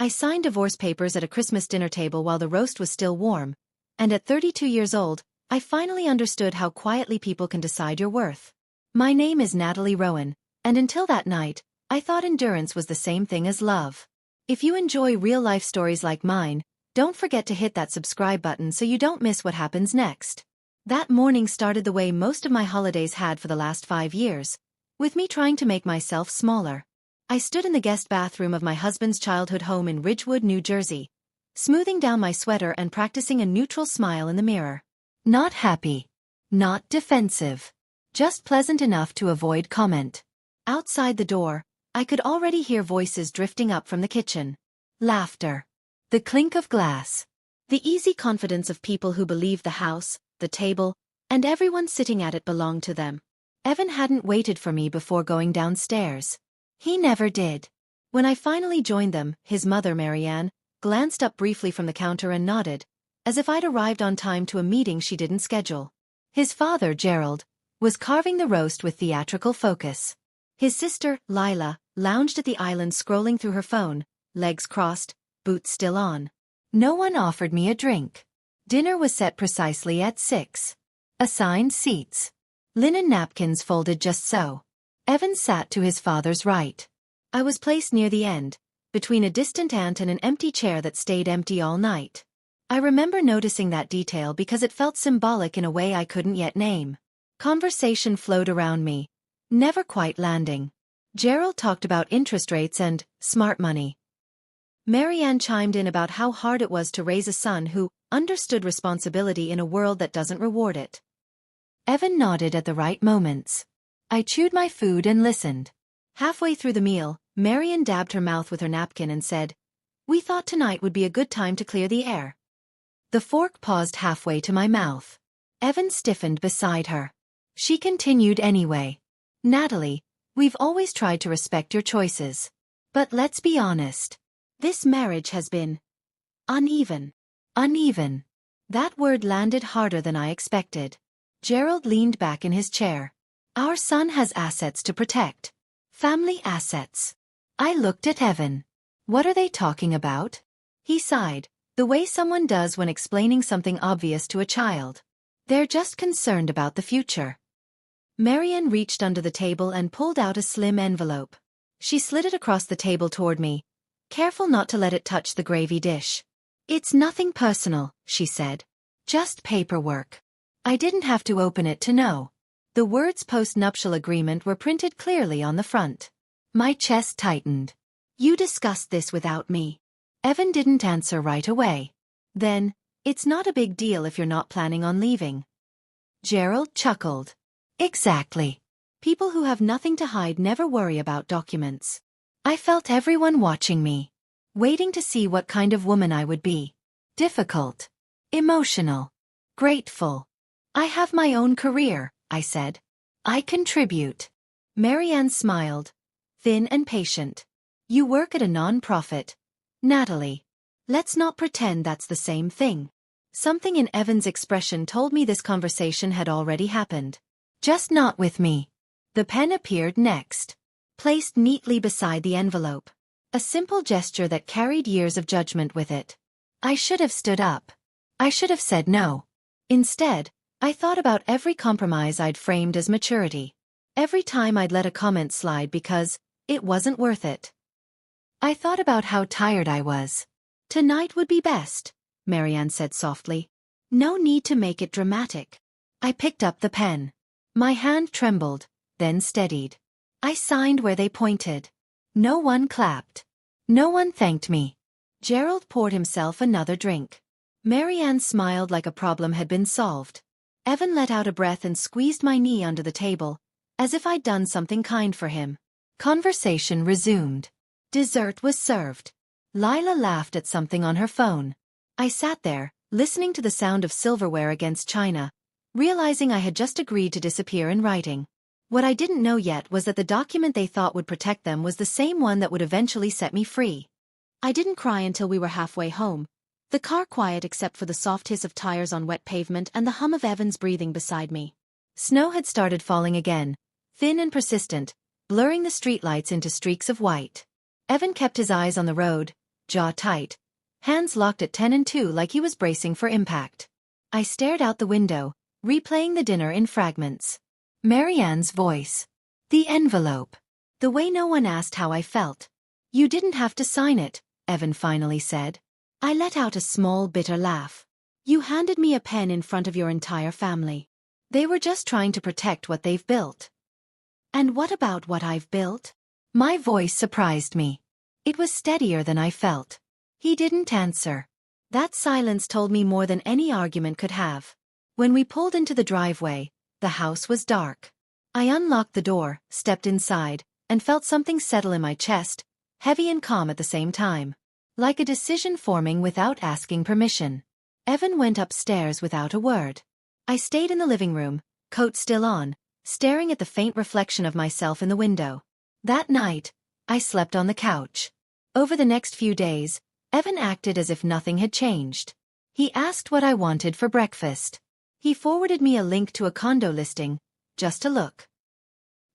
I signed divorce papers at a Christmas dinner table while the roast was still warm, and at 32 years old, I finally understood how quietly people can decide your worth. My name is Natalie Rowan, and until that night, I thought endurance was the same thing as love. If you enjoy real-life stories like mine, don't forget to hit that subscribe button so you don't miss what happens next. That morning started the way most of my holidays had for the last 5 years, with me trying to make myself smaller. I stood in the guest bathroom of my husband's childhood home in Ridgewood, New Jersey, smoothing down my sweater and practicing a neutral smile in the mirror. Not happy. Not defensive. Just pleasant enough to avoid comment. Outside the door, I could already hear voices drifting up from the kitchen. Laughter. The clink of glass. The easy confidence of people who believe the house, the table, and everyone sitting at it belonged to them. Evan hadn't waited for me before going downstairs. He never did. When I finally joined them, his mother, Marianne, glanced up briefly from the counter and nodded, as if I'd arrived on time to a meeting she didn't schedule. His father, Gerald, was carving the roast with theatrical focus. His sister, Lila, lounged at the island scrolling through her phone, legs crossed, boots still on. No one offered me a drink. Dinner was set precisely at 6. Assigned seats. Linen napkins folded just so. Evan sat to his father's right. I was placed near the end, between a distant aunt and an empty chair that stayed empty all night. I remember noticing that detail because it felt symbolic in a way I couldn't yet name. Conversation flowed around me, never quite landing. Gerald talked about interest rates and smart money. Marianne chimed in about how hard it was to raise a son who understood responsibility in a world that doesn't reward it. Evan nodded at the right moments. I chewed my food and listened. Halfway through the meal, Marianne dabbed her mouth with her napkin and said, "We thought tonight would be a good time to clear the air." The fork paused halfway to my mouth. Evan stiffened beside her. She continued anyway. "Natalie, we've always tried to respect your choices. But let's be honest. This marriage has been uneven." Uneven. That word landed harder than I expected. Gerald leaned back in his chair. "Our son has assets to protect. Family assets." I looked at Evan. "What are they talking about?" He sighed, the way someone does when explaining something obvious to a child. "They're just concerned about the future." Marianne reached under the table and pulled out a slim envelope. She slid it across the table toward me, careful not to let it touch the gravy dish. "It's nothing personal," she said. "Just paperwork." I didn't have to open it to know. The words post-nuptial agreement were printed clearly on the front. My chest tightened. "You discussed this without me." Evan didn't answer right away. "Then, it's not a big deal if you're not planning on leaving." Gerald chuckled. "Exactly. People who have nothing to hide never worry about documents." I felt everyone watching me, waiting to see what kind of woman I would be. Difficult. Emotional. Grateful. "I have my own career," I said. "I contribute." Marianne smiled, thin and patient. "You work at a non-profit, Natalie. Let's not pretend that's the same thing." Something in Evan's expression told me this conversation had already happened. "Just not with me." The pen appeared next, placed neatly beside the envelope. A simple gesture that carried years of judgment with it. I should have stood up. I should have said no. Instead, I thought about every compromise I'd framed as maturity. Every time I'd let a comment slide because it wasn't worth it. I thought about how tired I was. "Tonight would be best," Marianne said softly. "No need to make it dramatic." I picked up the pen. My hand trembled, then steadied. I signed where they pointed. No one clapped. No one thanked me. Gerald poured himself another drink. Marianne smiled like a problem had been solved. Evan let out a breath and squeezed my knee under the table, as if I'd done something kind for him. Conversation resumed. Dessert was served. Lila laughed at something on her phone. I sat there, listening to the sound of silverware against china, realizing I had just agreed to disappear in writing. What I didn't know yet was that the document they thought would protect them was the same one that would eventually set me free. I didn't cry until we were halfway home, the car quiet except for the soft hiss of tires on wet pavement and the hum of Evan's breathing beside me. Snow had started falling again, thin and persistent, blurring the streetlights into streaks of white. Evan kept his eyes on the road, jaw tight, hands locked at 10 and 2 like he was bracing for impact. I stared out the window, replaying the dinner in fragments. Marianne's voice. The envelope. The way no one asked how I felt. You didn't have to sign it, Evan finally said. I let out a small bitter laugh. You handed me a pen in front of your entire family. They were just trying to protect what they've built. And what about what I've built? My voice surprised me. It was steadier than I felt. He didn't answer. That silence told me more than any argument could have. When we pulled into the driveway, the house was dark. I unlocked the door, stepped inside, and felt something settle in my chest, heavy and calm at the same time. Like a decision forming without asking permission. Evan went upstairs without a word. I stayed in the living room, coat still on, staring at the faint reflection of myself in the window. That night, I slept on the couch. Over the next few days, Evan acted as if nothing had changed. He asked what I wanted for breakfast. He forwarded me a link to a condo listing, just to look.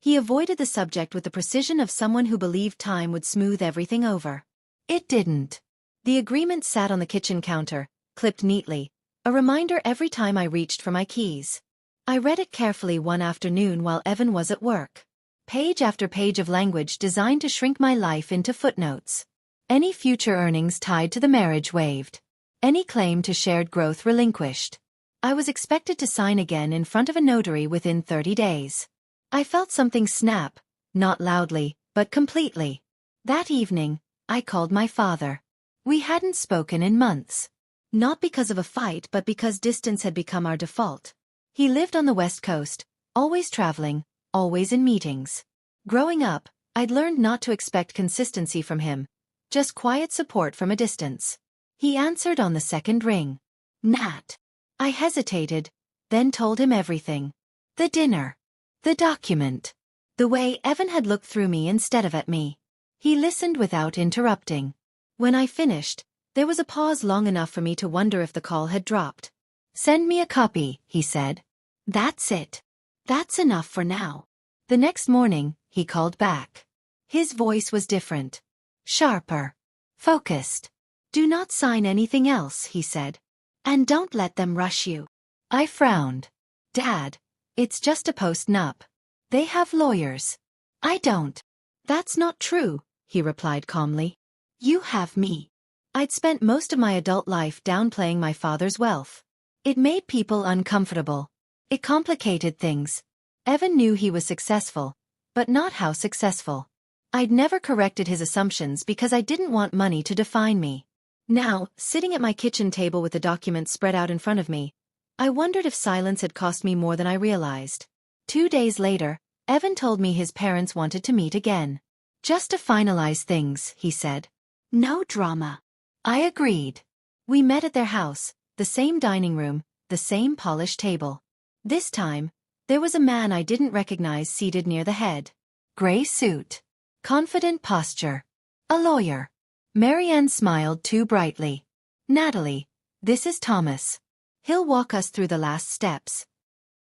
He avoided the subject with the precision of someone who believed time would smooth everything over. It didn't. The agreement sat on the kitchen counter, clipped neatly, a reminder every time I reached for my keys. I read it carefully one afternoon while Evan was at work. Page after page of language designed to shrink my life into footnotes. Any future earnings tied to the marriage waived. Any claim to shared growth relinquished. I was expected to sign again in front of a notary within 30 days. I felt something snap, not loudly, but completely. That evening, I called my father. We hadn't spoken in months. Not because of a fight but because distance had become our default. He lived on the West Coast, always traveling, always in meetings. Growing up, I'd learned not to expect consistency from him, just quiet support from a distance. He answered on the second ring. Nat. I hesitated, then told him everything. The dinner. The document. The way Evan had looked through me instead of at me. He listened without interrupting. When I finished, there was a pause long enough for me to wonder if the call had dropped. Send me a copy, he said. That's it. That's enough for now. The next morning, he called back. His voice was different. Sharper. Focused. Do not sign anything else, he said. And don't let them rush you. I frowned. Dad, it's just a post-nup. They have lawyers. I don't. That's not true, he replied calmly. You have me. I'd spent most of my adult life downplaying my father's wealth. It made people uncomfortable. It complicated things. Evan knew he was successful, but not how successful. I'd never corrected his assumptions because I didn't want money to define me. Now, sitting at my kitchen table with the document spread out in front of me, I wondered if silence had cost me more than I realized. 2 days later, Evan told me his parents wanted to meet again. Just to finalize things, he said. No drama. I agreed. We met at their house, the same dining room, the same polished table. This time, there was a man I didn't recognize seated near the head. Gray suit. Confident posture. A lawyer. Marianne smiled too brightly. Natalie, this is Thomas. He'll walk us through the last steps.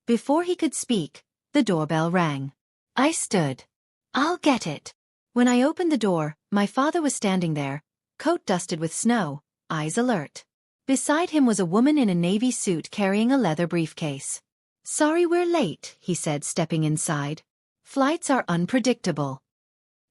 Before he could speak, the doorbell rang. I stood. I'll get it. When I opened the door, my father was standing there, coat dusted with snow, eyes alert. Beside him was a woman in a navy suit carrying a leather briefcase. Sorry we're late, he said, stepping inside. Flights are unpredictable.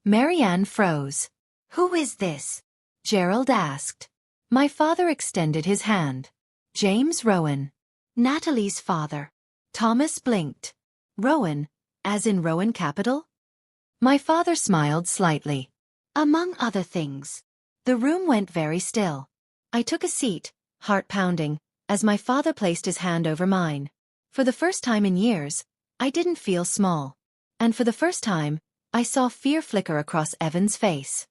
Marianne froze. Who is this? Gerald asked. My father extended his hand. James Rowan. Natalie's father. Thomas blinked. Rowan, as in Rowan Capital? My father smiled slightly. Among other things. The room went very still. I took a seat, heart pounding, as my father placed his hand over mine. For the first time in years, I didn't feel small. And for the first time, I saw fear flicker across Evan's face.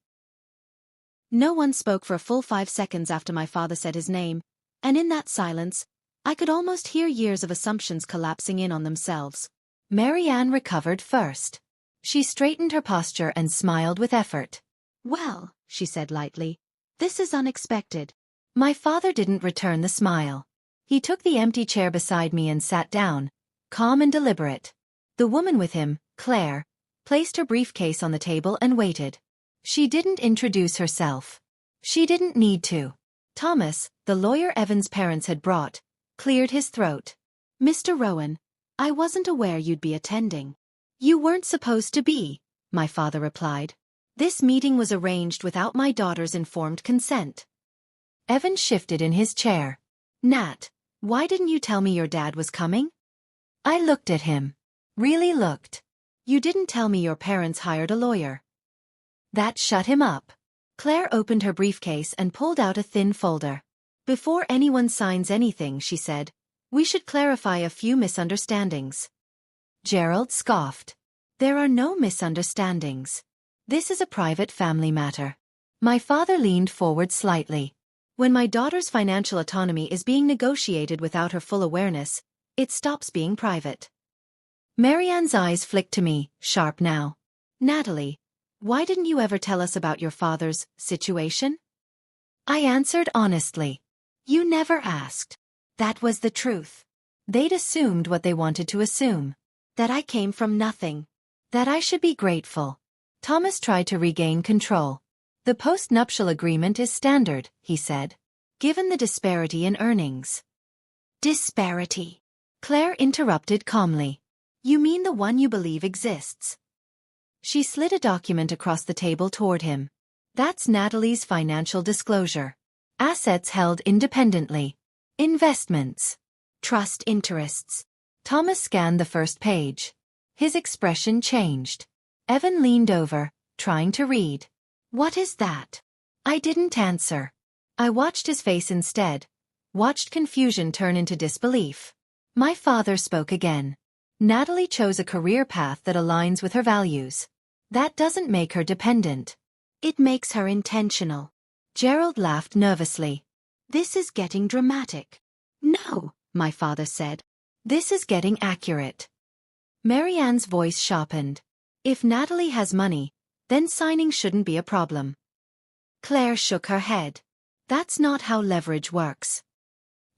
No one spoke for a full 5 seconds after my father said his name, and in that silence, I could almost hear years of assumptions collapsing in on themselves. Marianne recovered first. She straightened her posture and smiled with effort. Well, she said lightly, this is unexpected. My father didn't return the smile. He took the empty chair beside me and sat down, calm and deliberate. The woman with him, Claire, placed her briefcase on the table and waited. She didn't introduce herself. She didn't need to. Thomas, the lawyer Evan's parents had brought, cleared his throat. Mr. Rowan, I wasn't aware you'd be attending. You weren't supposed to be, my father replied. This meeting was arranged without my daughter's informed consent. Evan shifted in his chair. Nat, why didn't you tell me your dad was coming? I looked at him. Really looked. You didn't tell me your parents hired a lawyer. That shut him up. Claire opened her briefcase and pulled out a thin folder. Before anyone signs anything, she said, we should clarify a few misunderstandings. Gerald scoffed. There are no misunderstandings. This is a private family matter. My father leaned forward slightly. When my daughter's financial autonomy is being negotiated without her full awareness, it stops being private. Marianne's eyes flicked to me, sharp now. Natalie, why didn't you ever tell us about your father's situation? I answered honestly. You never asked. That was the truth. They'd assumed what they wanted to assume. That I came from nothing. That I should be grateful. Thomas tried to regain control. The post-nuptial agreement is standard, he said. Given the disparity in earnings. Disparity. Claire interrupted calmly. You mean the one you believe exists? She slid a document across the table toward him. That's Natalie's financial disclosure. Assets held independently. Investments. Trust interests. Thomas scanned the first page. His expression changed. Evan leaned over, trying to read. What is that? I didn't answer. I watched his face instead. Watched confusion turn into disbelief. My father spoke again. Natalie chose a career path that aligns with her values. That doesn't make her dependent. It makes her intentional. Gerald laughed nervously. This is getting dramatic. No, my father said. This is getting accurate. Marianne's voice sharpened. If Natalie has money, then signing shouldn't be a problem. Claire shook her head. That's not how leverage works.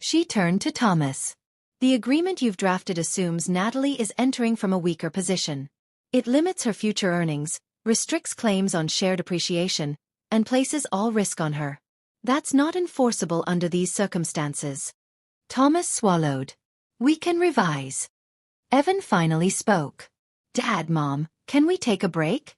She turned to Thomas. The agreement you've drafted assumes Natalie is entering from a weaker position. It limits her future earnings, restricts claims on shared appreciation, and places all risk on her. That's not enforceable under these circumstances. Thomas swallowed. We can revise. Evan finally spoke. Dad, Mom, can we take a break?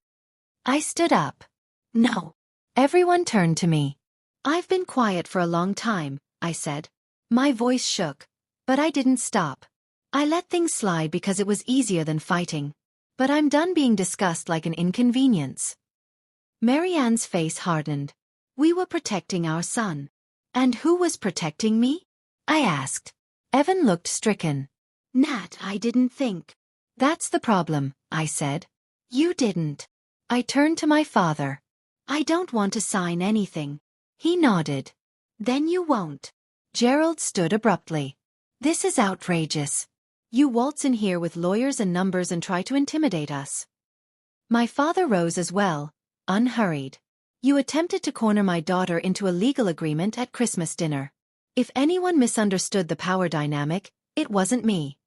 I stood up. No. Everyone turned to me. I've been quiet for a long time, I said. My voice shook, but I didn't stop. I let things slide because it was easier than fighting. But I'm done being discussed like an inconvenience. Marianne's face hardened. We were protecting our son. And who was protecting me? I asked. Evan looked stricken. Nat, I didn't think. That's the problem, I said. You didn't. I turned to my father. I don't want to sign anything. He nodded. Then you won't. Gerald stood abruptly. This is outrageous. You waltz in here with lawyers and numbers and try to intimidate us. My father rose as well, unhurried. You attempted to corner my daughter into a legal agreement at Christmas dinner. If anyone misunderstood the power dynamic, it wasn't me.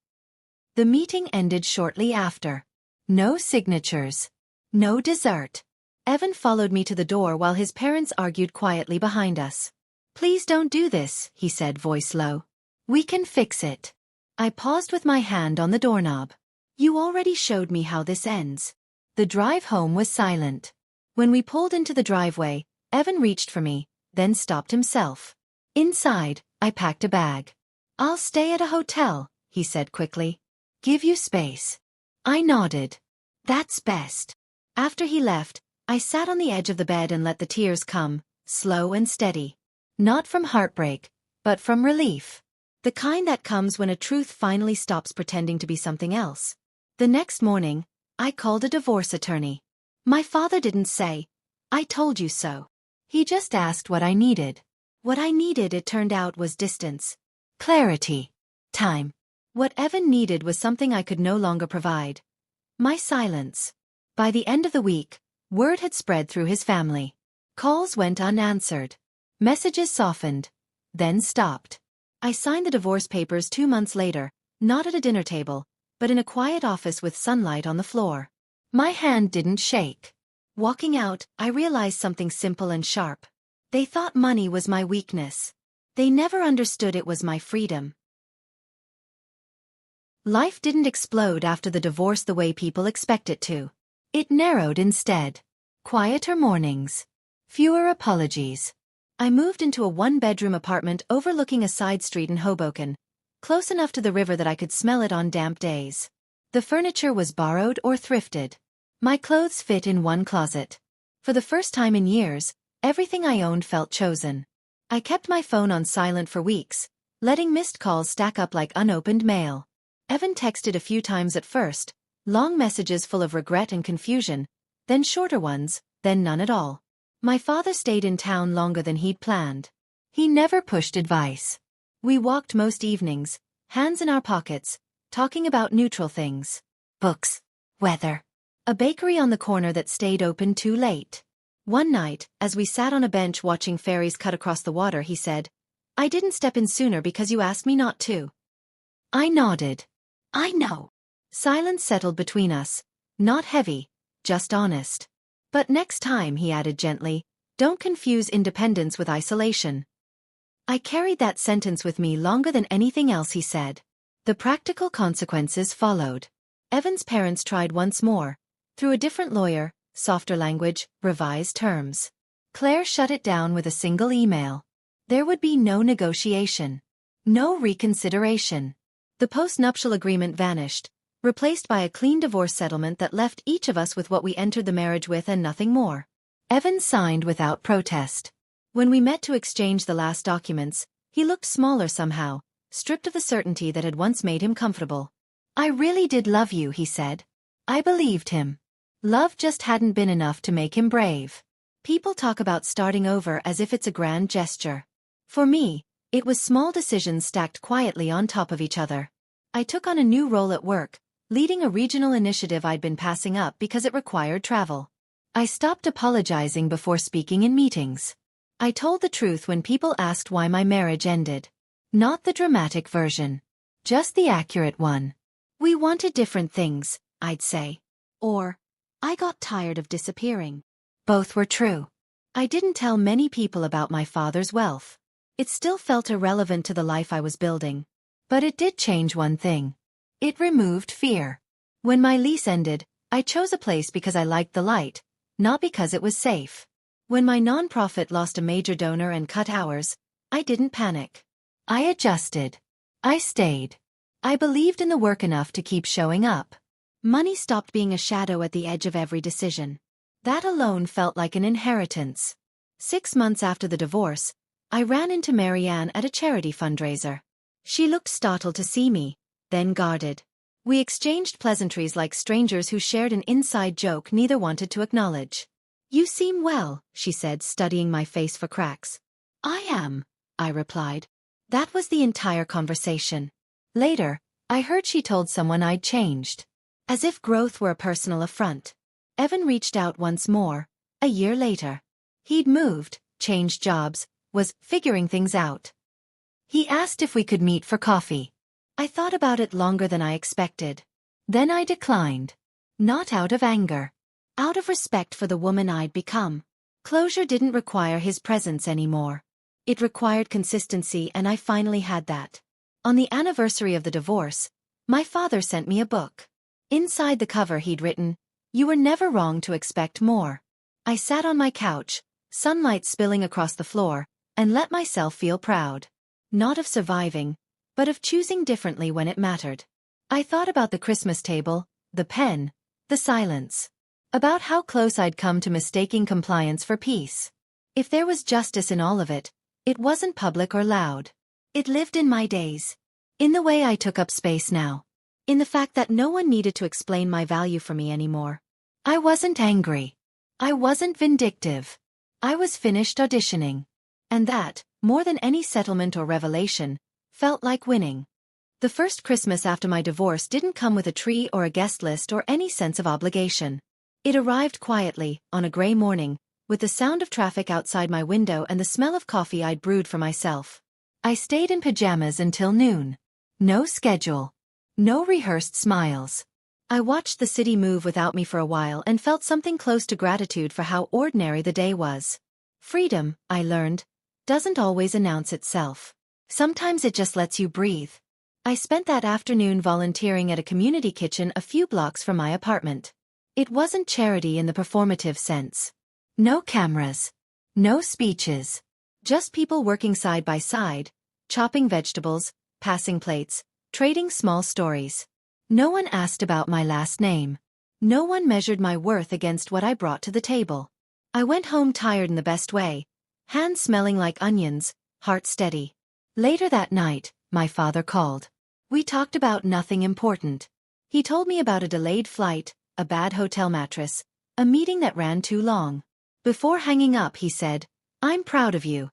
The meeting ended shortly after. No signatures. No dessert. Evan followed me to the door while his parents argued quietly behind us. Please don't do this, he said, voice low. We can fix it. I paused with my hand on the doorknob. You already showed me how this ends. The drive home was silent. When we pulled into the driveway, Evan reached for me, then stopped himself. Inside, I packed a bag. I'll stay at a hotel, he said quickly. Give you space. I nodded. That's best. After he left, I sat on the edge of the bed and let the tears come, slow and steady. Not from heartbreak, but from relief. The kind that comes when a truth finally stops pretending to be something else. The next morning, I called a divorce attorney. My father didn't say, I told you so. He just asked what I needed. What I needed, it turned out, was distance. Clarity. Time. What Evan needed was something I could no longer provide. My silence. By the end of the week, word had spread through his family. Calls went unanswered. Messages softened, then stopped. I signed the divorce papers 2 months later, not at a dinner table, but in a quiet office with sunlight on the floor. My hand didn't shake. Walking out, I realized something simple and sharp. They thought money was my weakness. They never understood it was my freedom. Life didn't explode after the divorce the way people expect it to. It narrowed instead. Quieter mornings. Fewer apologies. I moved into a one-bedroom apartment overlooking a side street in Hoboken, close enough to the river that I could smell it on damp days. The furniture was borrowed or thrifted. My clothes fit in one closet. For the first time in years, everything I owned felt chosen. I kept my phone on silent for weeks, letting missed calls stack up like unopened mail. Evan texted a few times at first, long messages full of regret and confusion, then shorter ones, then none at all. My father stayed in town longer than he'd planned. He never pushed advice. We walked most evenings, hands in our pockets, talking about neutral things. Books, weather, a bakery on the corner that stayed open too late. One night, as we sat on a bench watching ferries cut across the water, he said, "I didn't step in sooner because you asked me not to." I nodded. "I know." Silence settled between us, not heavy, just honest. "But next time," he added gently, "don't confuse independence with isolation." I carried that sentence with me longer than anything else he said. The practical consequences followed. Evan's parents tried once more, through a different lawyer, softer language, revised terms. Claire shut it down with a single email. There would be no negotiation. No reconsideration. The post-nuptial agreement vanished, replaced by a clean divorce settlement that left each of us with what we entered the marriage with and nothing more. Evan signed without protest. When we met to exchange the last documents, he looked smaller somehow, stripped of the certainty that had once made him comfortable. "I really did love you," he said. I believed him. Love just hadn't been enough to make him brave. People talk about starting over as if it's a grand gesture. For me, it was small decisions stacked quietly on top of each other. I took on a new role at work, leading a regional initiative I'd been passing up because it required travel. I stopped apologizing before speaking in meetings. I told the truth when people asked why my marriage ended. Not the dramatic version. Just the accurate one. We wanted different things, I'd say. Or, I got tired of disappearing. Both were true. I didn't tell many people about my father's wealth. It still felt irrelevant to the life I was building. But it did change one thing. It removed fear. When my lease ended, I chose a place because I liked the light, not because it was safe. When my nonprofit lost a major donor and cut hours, I didn't panic. I adjusted. I stayed. I believed in the work enough to keep showing up. Money stopped being a shadow at the edge of every decision. That alone felt like an inheritance. 6 months after the divorce, I ran into Marianne at a charity fundraiser. She looked startled to see me, then guarded. We exchanged pleasantries like strangers who shared an inside joke neither wanted to acknowledge. "You seem well," she said, studying my face for cracks. "I am," I replied. That was the entire conversation. Later, I heard she told someone I'd changed. As if growth were a personal affront. Evan reached out once more, a year later. He'd moved, changed jobs, was figuring things out. He asked if we could meet for coffee. I thought about it longer than I expected. Then I declined. Not out of anger. Out of respect for the woman I'd become. Closure didn't require his presence anymore. It required consistency, and I finally had that. On the anniversary of the divorce, my father sent me a book. Inside the cover he'd written, "You were never wrong to expect more." I sat on my couch, sunlight spilling across the floor, and let myself feel proud. Not of surviving, but of choosing differently when it mattered. I thought about the Christmas table, the pen, the silence. About how close I'd come to mistaking compliance for peace. If there was justice in all of it, it wasn't public or loud. It lived in my days. In the way I took up space now. In the fact that no one needed to explain my value for me anymore. I wasn't angry. I wasn't vindictive. I was finished auditioning. And that, more than any settlement or revelation, felt like winning. The first Christmas after my divorce didn't come with a tree or a guest list or any sense of obligation. It arrived quietly, on a gray morning, with the sound of traffic outside my window and the smell of coffee I'd brewed for myself. I stayed in pajamas until noon. No schedule. No rehearsed smiles. I watched the city move without me for a while and felt something close to gratitude for how ordinary the day was. Freedom, I learned, doesn't always announce itself. Sometimes it just lets you breathe. I spent that afternoon volunteering at a community kitchen a few blocks from my apartment. It wasn't charity in the performative sense. No cameras. No speeches. Just people working side by side, chopping vegetables, passing plates, trading small stories. No one asked about my last name. No one measured my worth against what I brought to the table. I went home tired in the best way, hands smelling like onions, heart steady. Later that night, my father called. We talked about nothing important. He told me about a delayed flight, a bad hotel mattress, a meeting that ran too long. Before hanging up, he said, "I'm proud of you.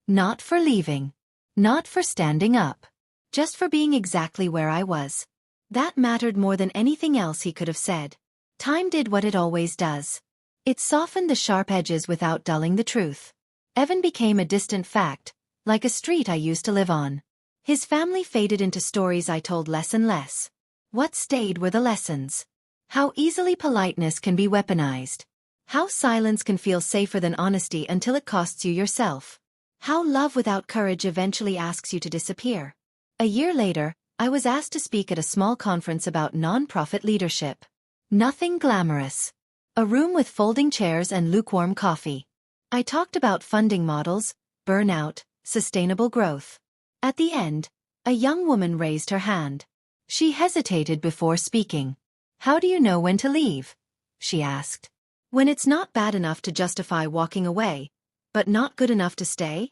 Not for leaving. Not for standing up. Just for being exactly where I was." That mattered more than anything else he could have said. Time did what it always does. It softened the sharp edges without dulling the truth. Evan became a distant fact, like a street I used to live on. His family faded into stories I told less and less. What stayed were the lessons. How easily politeness can be weaponized. How silence can feel safer than honesty until it costs you yourself. How love without courage eventually asks you to disappear. A year later, I was asked to speak at a small conference about nonprofit leadership. Nothing glamorous. A room with folding chairs and lukewarm coffee. I talked about funding models, burnout, sustainable growth. At the end, a young woman raised her hand. She hesitated before speaking. "How do you know when to leave?" she asked. "When it's not bad enough to justify walking away, but not good enough to stay?"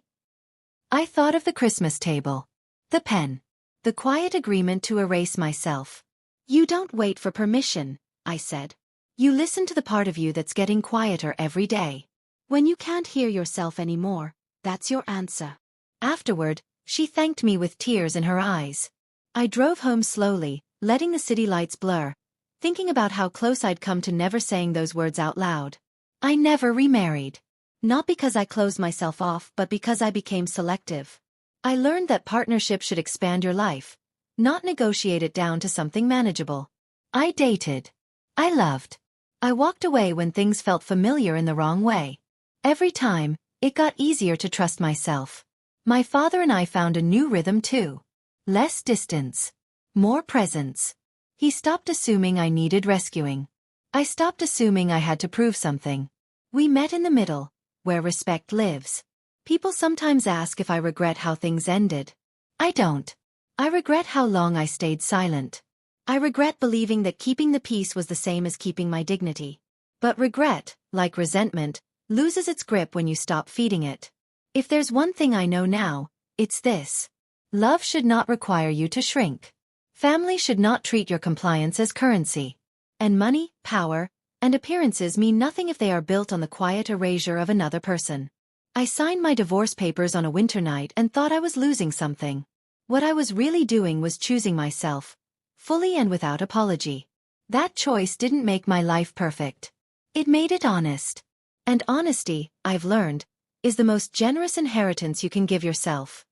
I thought of the Christmas table. The pen. The quiet agreement to erase myself. "You don't wait for permission," I said. "You listen to the part of you that's getting quieter every day. When you can't hear yourself anymore, that's your answer." Afterward, she thanked me with tears in her eyes. I drove home slowly, letting the city lights blur, thinking about how close I'd come to never saying those words out loud. I never remarried. Not because I closed myself off, but because I became selective. I learned that partnership should expand your life, not negotiate it down to something manageable. I dated. I loved. I walked away when things felt familiar in the wrong way. Every time, it got easier to trust myself. My father and I found a new rhythm too. Less distance. More presence. He stopped assuming I needed rescuing. I stopped assuming I had to prove something. We met in the middle, where respect lives. People sometimes ask if I regret how things ended. I don't. I regret how long I stayed silent. I regret believing that keeping the peace was the same as keeping my dignity. But regret, like resentment, loses its grip when you stop feeding it. If there's one thing I know now, it's this. Love should not require you to shrink. Family should not treat your compliance as currency. And money, power, and appearances mean nothing if they are built on the quiet erasure of another person. I signed my divorce papers on a winter night and thought I was losing something. What I was really doing was choosing myself, fully and without apology. That choice didn't make my life perfect. It made it honest. And honesty, I've learned, is the most generous inheritance you can give yourself.